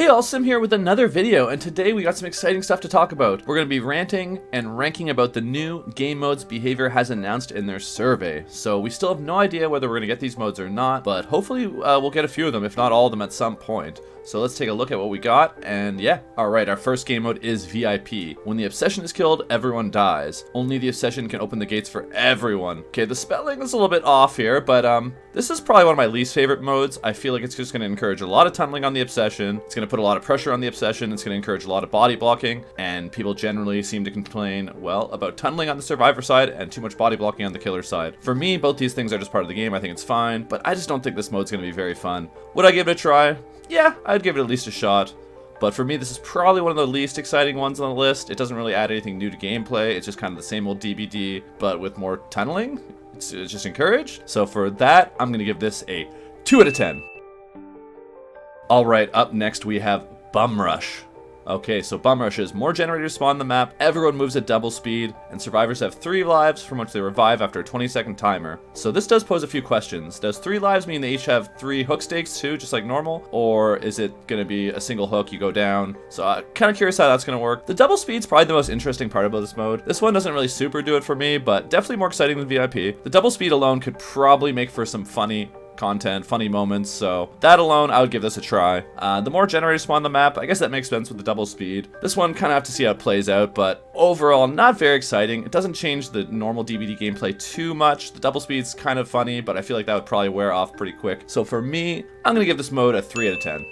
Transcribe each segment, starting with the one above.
Hey all, Sim here with another video, and today we got some exciting stuff to talk about. We're going to be ranting and ranking about the new game modes Behavior has announced in their survey. So we still have no idea whether we're going to get these modes or not, but hopefully we'll get a few of them, if not all of them at some point. So let's take a look at what we got, and yeah. Alright, our first game mode is VIP. When the obsession is killed, everyone dies. Only the obsession can open the gates for everyone. Okay, the spelling is a little bit off here, but this is probably one of my least favorite modes. I feel like it's just going to encourage a lot of tunneling on the obsession. It's going to put a lot of pressure on the obsession. It's going to encourage a lot of body blocking, and people generally seem to complain, well, about tunneling on the survivor side and too much body blocking on the killer side. For me, both these things are just part of the game. I think it's fine, but I just don't think this mode's going to be very fun. Would I give it a try? Yeah, I'd give it at least a shot. But for me, this is probably one of the least exciting ones on the list. It doesn't really add anything new to gameplay. It's just kind of the same old DBD, but with more tunneling. It's just encouraged. So for that, I'm going to give this a 2 out of 10. Alright, up next we have Bum Rush. Okay, so Bum Rush is more generators spawn on the map, everyone moves at double speed, and survivors have 3 lives from which they revive after a 20-second timer. So this does pose a few questions. Does 3 lives mean they each have 3 hook stakes too, just like normal? Or is it going to be a single hook, you go down? So I'm kind of curious how that's going to work. The double speed's probably the most interesting part about this mode. This one doesn't really super do it for me, but definitely more exciting than VIP. The double speed alone could probably make for some funny content, funny moments, so that alone, I would give this a try. The more generators spawn on the map, I guess that makes sense with the double speed. This one kind of have to see how it plays out, but overall, not very exciting. It doesn't change the normal DBD gameplay too much. The double speed's kind of funny, but I feel like that would probably wear off pretty quick. So for me, I'm gonna give this mode a 3 out of 10.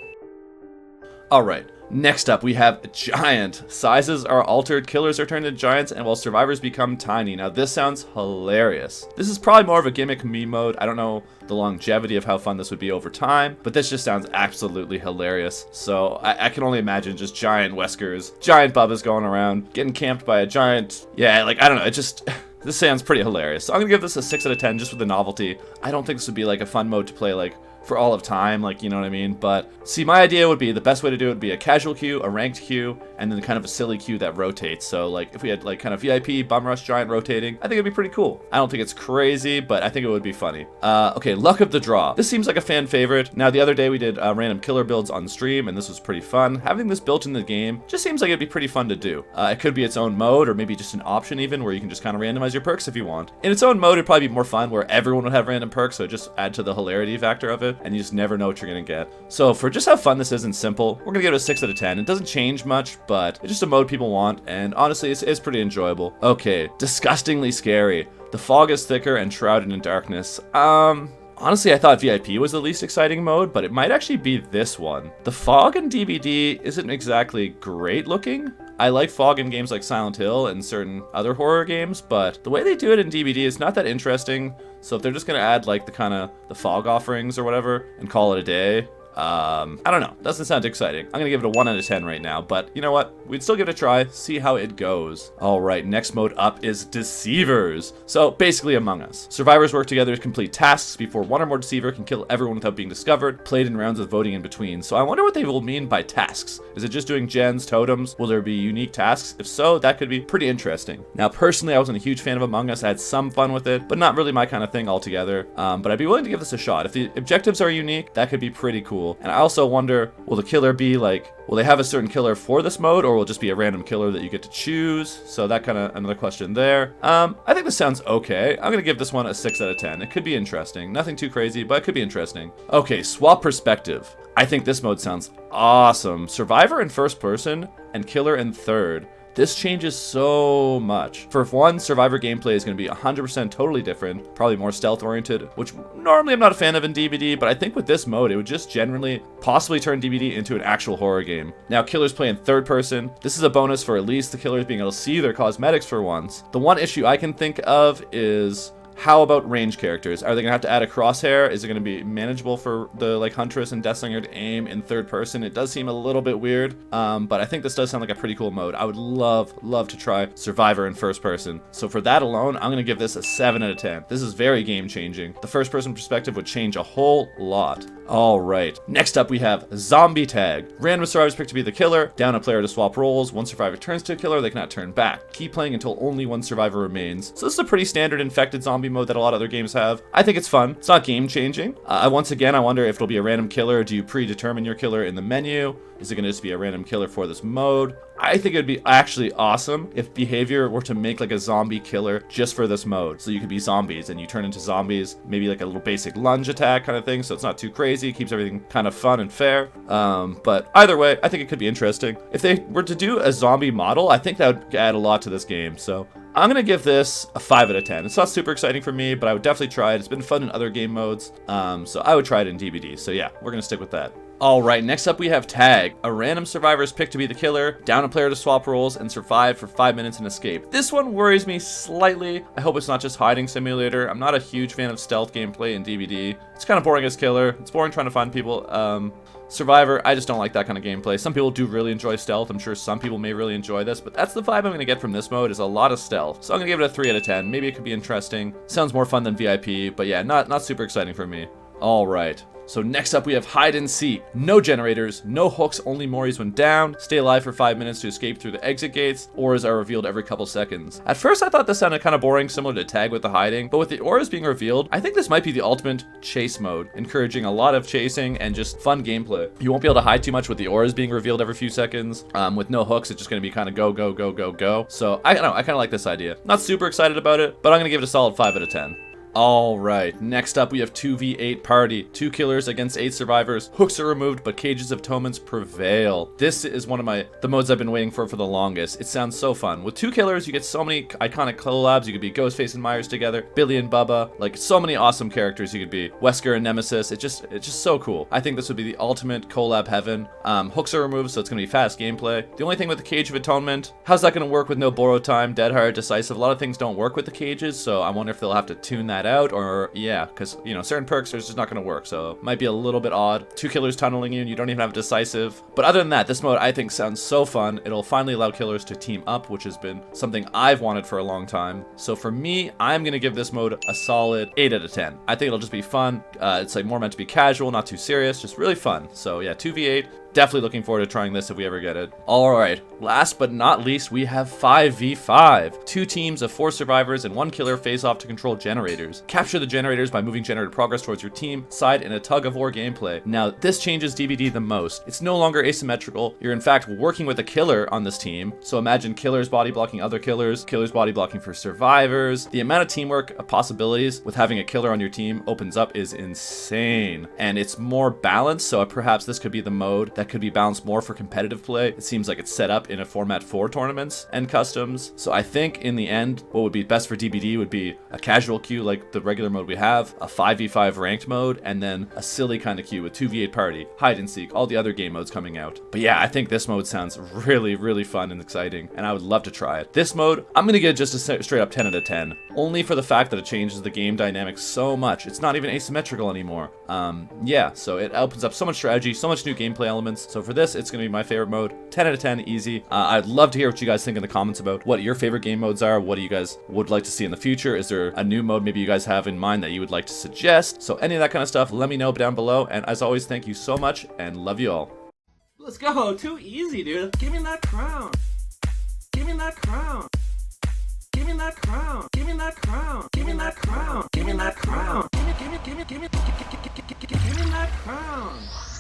Alright, next up we have Giant. Sizes are altered, killers are turned into giants, and while survivors become tiny. Now this sounds hilarious. This is probably more of a gimmick meme mode. I don't know the longevity of how fun this would be over time, but this just sounds absolutely hilarious. So I can only imagine just giant Weskers, giant Bubbas going around, getting camped by a giant, yeah, like, I don't know, it just... This sounds pretty hilarious. So I'm gonna give this a 6 out of 10 just for the novelty. I don't think this would be like a fun mode to play like for all of time, like, you know what I mean? But see, my idea would be the best way to do it would be a casual queue, a ranked queue, and then kind of a silly queue that rotates. So like if we had like kind of VIP, Bum Rush, Giant rotating, I think it'd be pretty cool. I don't think it's crazy, but I think it would be funny. Okay, Luck of the Draw. This seems like a fan favorite. Now the other day we did random killer builds on stream, and this was pretty fun. Having this built in the game just seems like it'd be pretty fun to do. It could be its own mode, or maybe just an option even, where you can just kind of randomize your perks if you want. In its own mode, it'd probably be more fun where everyone would have random perks, so just add to the hilarity factor of it, and you just never know what you're gonna get. So for just how fun this is and simple, we're gonna give it a 6 out of 10. It doesn't change much, but it's just a mode people want, and honestly, it's pretty enjoyable. Okay, Disgustingly Scary. The fog is thicker and shrouded in darkness. Honestly, I thought VIP was the least exciting mode, but it might actually be this one. The fog in DBD isn't exactly great looking. I like fog in games like Silent Hill and certain other horror games, but the way they do it in DBD is not that interesting. So if they're just gonna add like the fog offerings or whatever and call it a day, I don't know. Doesn't sound exciting. I'm gonna give it a 1 out of 10 right now, but you know what? We'd still give it a try, see how it goes. Alright, next mode up is Deceivers. So basically Among Us. Survivors work together to complete tasks before one or more deceiver can kill everyone without being discovered, played in rounds with voting in between. So I wonder what they will mean by tasks. Is it just doing gens, totems? Will there be unique tasks? If so, that could be pretty interesting. Now personally, I wasn't a huge fan of Among Us. I had some fun with it, but not really my kind of thing altogether. But I'd be willing to give this a shot. If the objectives are unique, that could be pretty cool. And I also wonder, will the killer be like, will they have a certain killer for this mode, or will it just be a random killer that you get to choose? So that kind of another question there. I think this sounds okay. I'm gonna give this one a 6 out of 10. It could be interesting. Nothing too crazy, but it could be interesting. Okay, Swap Perspective. I think this mode sounds awesome. Survivor in first person and killer in third. This changes so much. For one, Survivor gameplay is going to be 100% totally different, probably more stealth-oriented, which normally I'm not a fan of in DBD, but I think with this mode, it would just generally possibly turn DBD into an actual horror game. Now, killers play in third person. This is a bonus for at least the killers being able to see their cosmetics for once. The one issue I can think of is... how about range characters? Are they gonna have to add a crosshair? Is it gonna be manageable for the like Huntress and Deathslinger to aim in third person? It does seem a little bit weird, but I think this does sound like a pretty cool mode. I would love to try Survivor in first person. So for that alone, I'm gonna give this a 7 out of 10. This is very game changing. The first person perspective would change a whole lot. Alright, next up we have Zombie Tag. Random survivors pick to be the killer, down a player to swap roles. One survivor turns to a killer, they cannot turn back. Keep playing until only one survivor remains. So this is a pretty standard infected zombie mode that a lot of other games have. I think it's fun. It's not game changing. Once again, I wonder if it'll be a random killer. Do you predetermine your killer in the menu? Is it going to just be a random killer for this mode? I think it'd be actually awesome if Behavior were to make like a zombie killer just for this mode. So you could be zombies and you turn into zombies, maybe like a little basic lunge attack kind of thing. So it's not too crazy, keeps everything kind of fun and fair. But either way, I think it could be interesting. If they were to do a zombie model, I think that would add a lot to this game. So I'm going to give this a 5 out of 10. It's not super exciting for me, but I would definitely try it. It's been fun in other game modes. So I would try it in DBD. So yeah, we're going to stick with that. Alright, next up we have Tag. A random survivor is picked to be the killer, down a player to swap roles, and survive for 5 minutes and escape. This one worries me slightly. I hope it's not just hiding simulator. I'm not a huge fan of stealth gameplay in DBD. It's kind of boring as killer. It's boring trying to find people. Survivor, I just don't like that kind of gameplay. Some people do really enjoy stealth. I'm sure some people may really enjoy this, but that's the vibe I'm going to get from this mode, is a lot of stealth. So I'm going to give it a 3 out of 10. Maybe it could be interesting. Sounds more fun than VIP, but yeah, not super exciting for me. Alright. So next up we have Hide and Seek. No generators, no hooks, only Moris when down. Stay alive for 5 minutes to escape through the exit gates. Auras are revealed every couple seconds. At first I thought this sounded kind of boring, similar to Tag with the hiding, but with the auras being revealed, I think this might be the ultimate chase mode, encouraging a lot of chasing and just fun gameplay. You won't be able to hide too much with the auras being revealed every few seconds. With no hooks, it's just going to be kind of go, go, go, go, go. So I don't know, I kind of like this idea. Not super excited about it, but I'm going to give it a solid 5 out of 10. Alright, next up we have 2v8 Party. 2 killers against 8 survivors. Hooks are removed, but cages of atonements prevail. This is one of the modes I've been waiting for the longest. It sounds so fun. With 2 killers, you get so many iconic collabs. You could be Ghostface and Myers together, Billy and Bubba, like so many awesome characters you could be. Wesker and Nemesis, it's just so cool. I think this would be the ultimate collab heaven. Hooks are removed, so it's gonna be fast gameplay. The only thing with the Cage of Atonement, how's that gonna work with no borrow time, Dead Hard, Decisive? A lot of things don't work with the cages, so I wonder if they'll have to tune that out, or yeah, because you know, certain perks are just not going to work, so it might be a little bit odd. 2 killers tunneling you and you don't even have Decisive. But other than that, this mode I think sounds so fun. It'll finally allow killers to team up, which has been something I've wanted for a long time. So for me, I'm going to give this mode a solid 8 out of 10. I think it'll just be fun. It's like more meant to be casual, not too serious, just really fun. So yeah, 2v8. Definitely looking forward to trying this if we ever get it. Alright, last but not least, we have 5v5. 2 teams of 4 survivors and 1 killer face off to control generators. Capture the generators by moving generator progress towards your team side in a tug-of-war gameplay. Now, this changes DBD the most. It's no longer asymmetrical. You're in fact working with a killer on this team. So imagine killers body blocking other killers, killers body blocking for survivors. The amount of teamwork possibilities with having a killer on your team opens up is insane. And it's more balanced, so perhaps this could be the mode that could be balanced more for competitive play. It seems like it's set up in a format for tournaments and customs. So I think in the end, what would be best for DBD would be a casual queue like the regular mode we have, a 5v5 ranked mode, and then a silly kind of queue with 2v8 Party, Hide and Seek, all the other game modes coming out. But yeah, I think this mode sounds really, really fun and exciting, and I would love to try it. This mode, I'm gonna give just a straight up 10 out of 10, only for the fact that it changes the game dynamics so much. It's not even asymmetrical anymore. Yeah, so it opens up so much strategy, so much new gameplay elements. So for this, it's going to be my favorite mode. 10 out of 10, easy. I'd love to hear what you guys think in the comments about what your favorite game modes are. What do you guys would like to see in the future? Is there a new mode maybe you guys have in mind that you would like to suggest? So any of that kind of stuff, let me know down below. And as always, thank you so much and love you all. Let's go. Too easy, dude. Give me that crown. Give me that crown. Give me that crown. Give me that crown. Give me that crown. Give me that crown. Give me that crown.